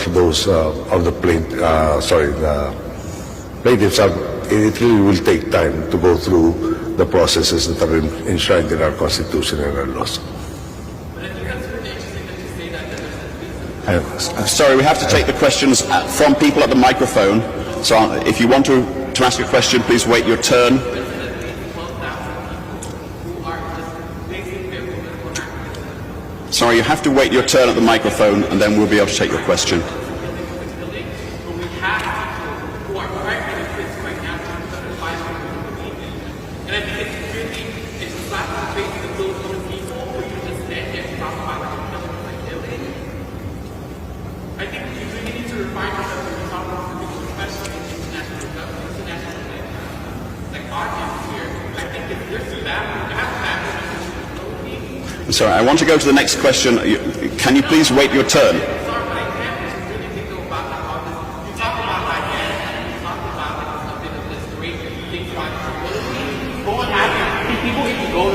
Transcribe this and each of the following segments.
of those of the the plaintiffs have. It really will take time to go through the processes that are enshrined in our Constitution and our laws. I'm sorry, we have to take the questions from people at the microphone. So if you want to ask a question, please wait your turn. Sorry, you have to wait your turn at the microphone and then we'll be able to take your question. Sorry, I want to go to the next question. Can you please wait your turn?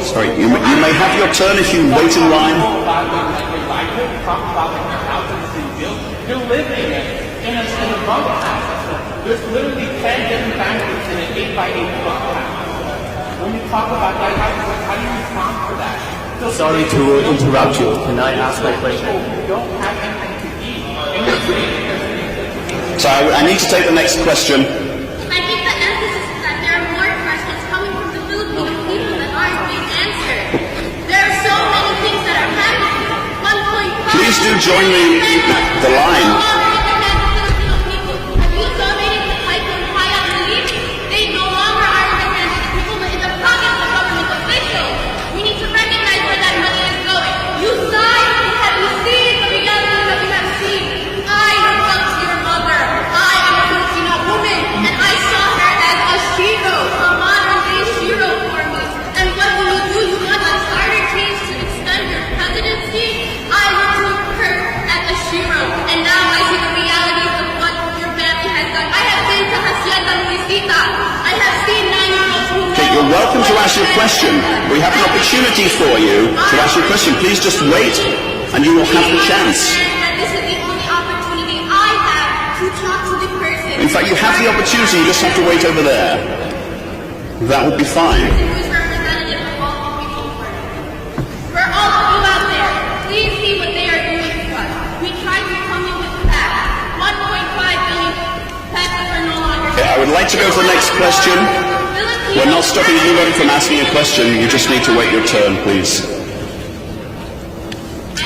Sorry, you may have your turn if you wait in line. You're living in a bunk house. There's literally 10 different families in an 8x8 bunk house. When you talk about that, how do you respond to that? Sorry to interrupt you. Can I ask my question? You don't have anything to eat. So I need to take the next question. I think the emphasis is that there are more questions coming from the Filipino people that aren't being answered. There are so many things that are happening. 1.5. Please do join the line. You're welcome to ask your question. We have an opportunity for you to ask your question. Please just wait and you will have the chance. This is the only opportunity I have to talk to the person. In fact, you have the opportunity, you just have to wait over there. That would be fine. Who's representative of all the people? For all of you out there, please see what they are doing to us. We tried to come in with facts. 1.5 billion facts that are no longer. Okay, I would like to go to the next question. We're not stopping anybody from asking a question. You just need to wait your turn, please. I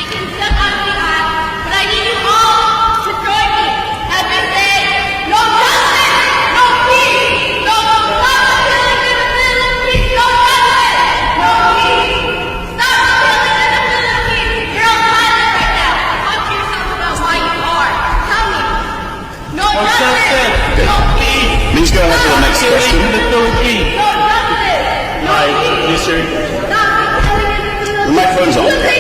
can step on the aisle, but I need you all to join me as we say, no justice, no peace, no accountability in the Philippines, no justice, no peace. Stop killing in the Philippines. You're on silent right now. Talk to yourself about why you are. Tell me. No justice, no peace. Please go ahead to the next question. Hi, Mr. The microphone's on.